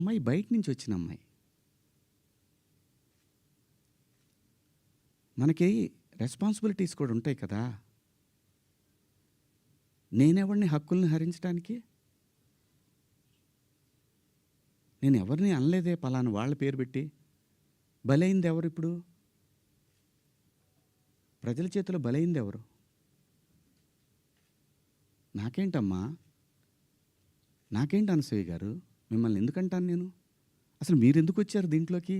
అమ్మాయి బయట నుంచి వచ్చిన అమ్మాయి. మనకి రెస్పాన్సిబిలిటీస్ కూడా ఉంటాయి కదా. నేనెవరిని హక్కుల్ని హరించడానికి? నేను ఎవరిని అనలేదే పలానా వాళ్ళ పేరు పెట్టి. బలైంది ఎవరు ఇప్పుడు? ప్రజల చేతిలో బలైంది ఎవరు? నాకేంటమ్మా, నాకేంటి అనసూయ గారు, మిమ్మల్ని ఎందుకంటాను నేను? అసలు మీరు ఎందుకు వచ్చారు దీంట్లోకి?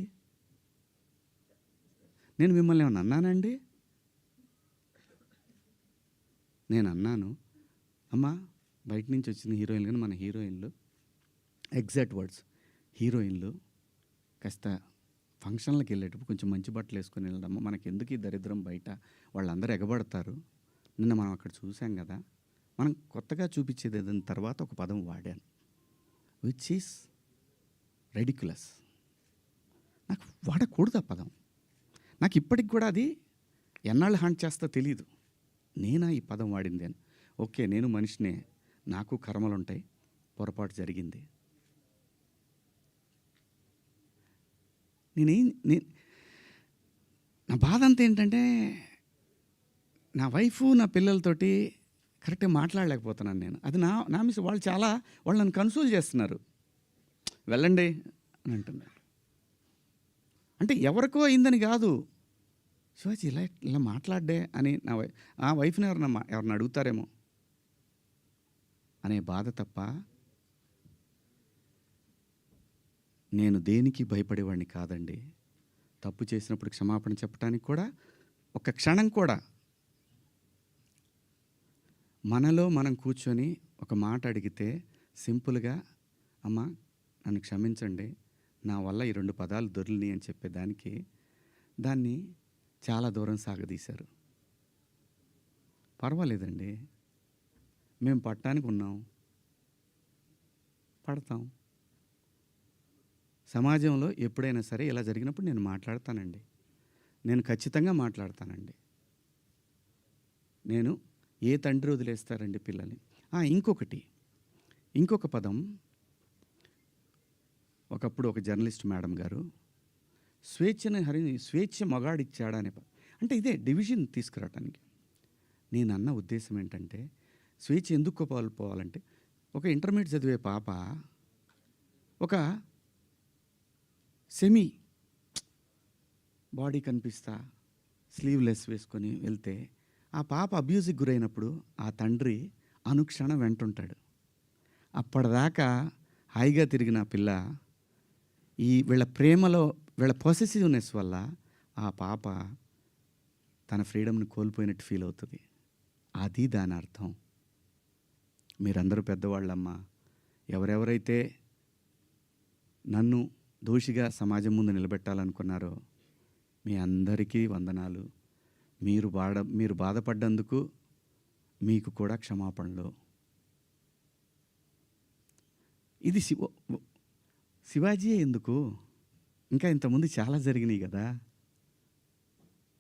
నేను మిమ్మల్ని ఏమన్నా అన్నానండి? నేను అన్నాను, అమ్మా బయట నుంచి వచ్చిన హీరోయిన్లు కానీ మన హీరోయిన్లు, ఎగ్జాక్ట్ వర్డ్స్, హీరోయిన్లు కాస్త ఫంక్షన్లకు వెళ్ళేటప్పుడు కొంచెం మంచి బట్టలు వేసుకొని వెళ్ళడము, మనకి ఎందుకు ఈ దరిద్రం బయట, వాళ్ళందరూ ఎగబడతారు. నిన్న మనం అక్కడ చూసాం కదా. మనం కొత్తగా చూపించేది ఏదైనా తర్వాత ఒక పదం వాడాను, విచ్ ఈస్ రెడిక్యులస్. నాకు వాడకూడదు ఆ పదం. నాకు ఇప్పటికి కూడా అది ఎన్నాళ్ళు హాంట్ చేస్తా తెలీదు. నేనా ఈ పదం వాడింది అని. ఓకే, నేను మనిషినే, నాకు కర్మలు ఉంటాయి, పొరపాటు జరిగింది. నా బాధ అంతా ఏంటంటే, నా వైఫ్ నా పిల్లలతోటి కరెక్ట్గా మాట్లాడలేకపోతున్నాను నేను. అది నా మిస్. వాళ్ళు నన్ను కన్సోల్ చేస్తున్నారు, వెళ్ళండి అని అంటున్నారు. అంటే ఎవరికో అయిందని కాదు, శివాజీ ఇలా మాట్లాడ్డే అని ఆ వైఫ్ని ఎవరన్నా అడుగుతారేమో అనే బాధ తప్ప నేను దేనికి భయపడేవాడిని కాదండి. తప్పు చేసినప్పుడు క్షమాపణ చెప్పడానికి కూడా ఒక క్షణం కూడా మనలో మనం కూర్చొని ఒక మాట అడిగితే సింపుల్గా, అమ్మ నన్ను క్షమించండి, నా వల్ల ఈ 2 పదాలు దొరిని అని చెప్పేదానికి దాన్ని చాలా దూరం సాగదీశారు. పర్వాలేదండి, మేము పట్టడానికి ఉన్నాం, పడతాం. సమాజంలో ఎప్పుడైనా సరే ఇలా జరిగినప్పుడు నేను మాట్లాడతానండి, నేను ఖచ్చితంగా మాట్లాడతానండి. నేను ఏ తండ్రి వదిలేస్తారండి పిల్లల్ని? ఇంకొక పదం, ఒకప్పుడు ఒక జర్నలిస్ట్ మేడం గారు స్వేచ్ఛ మగాడిచ్చాడా అనే అంటే ఇదే డివిజన్ తీసుకురావటానికి. నేను అన్న ఉద్దేశం ఏంటంటే, స్వేచ్ఛ ఎందుకు కోల్పోవాలంటే, ఒక ఇంటర్మీడియట్ చదివే పాప ఒక సెమీ బాడీ కనిపిస్తా స్లీవ్లెస్ వేసుకొని వెళ్తే ఆ పాప అబ్యూజ్కి గురైనప్పుడు ఆ తండ్రి అనుక్షణం వెంటుంటాడు. అప్పటిదాకా హాయిగా తిరిగిన పిల్ల వీళ్ళ ప్రేమలో, వీళ్ళ పొసెసివ్నెస్ వల్ల ఆ పాప తన ఫ్రీడమ్ని కోల్పోయినట్టు ఫీల్ అవుతుంది. అది దాని అర్థం. మీరందరూ పెద్దవాళ్ళమ్మా, ఎవరెవరైతే నన్ను దోషిగా సమాజం ముందు నిలబెట్టాలనుకున్నారో మీ అందరికీ వందనాలు. మీరు బాధపడ్డందుకు మీకు కూడా క్షమాపణలు. ఇది శివాజీ ఎందుకు, ఇంకా ఇంతకుముందు చాలా జరిగినాయి కదా.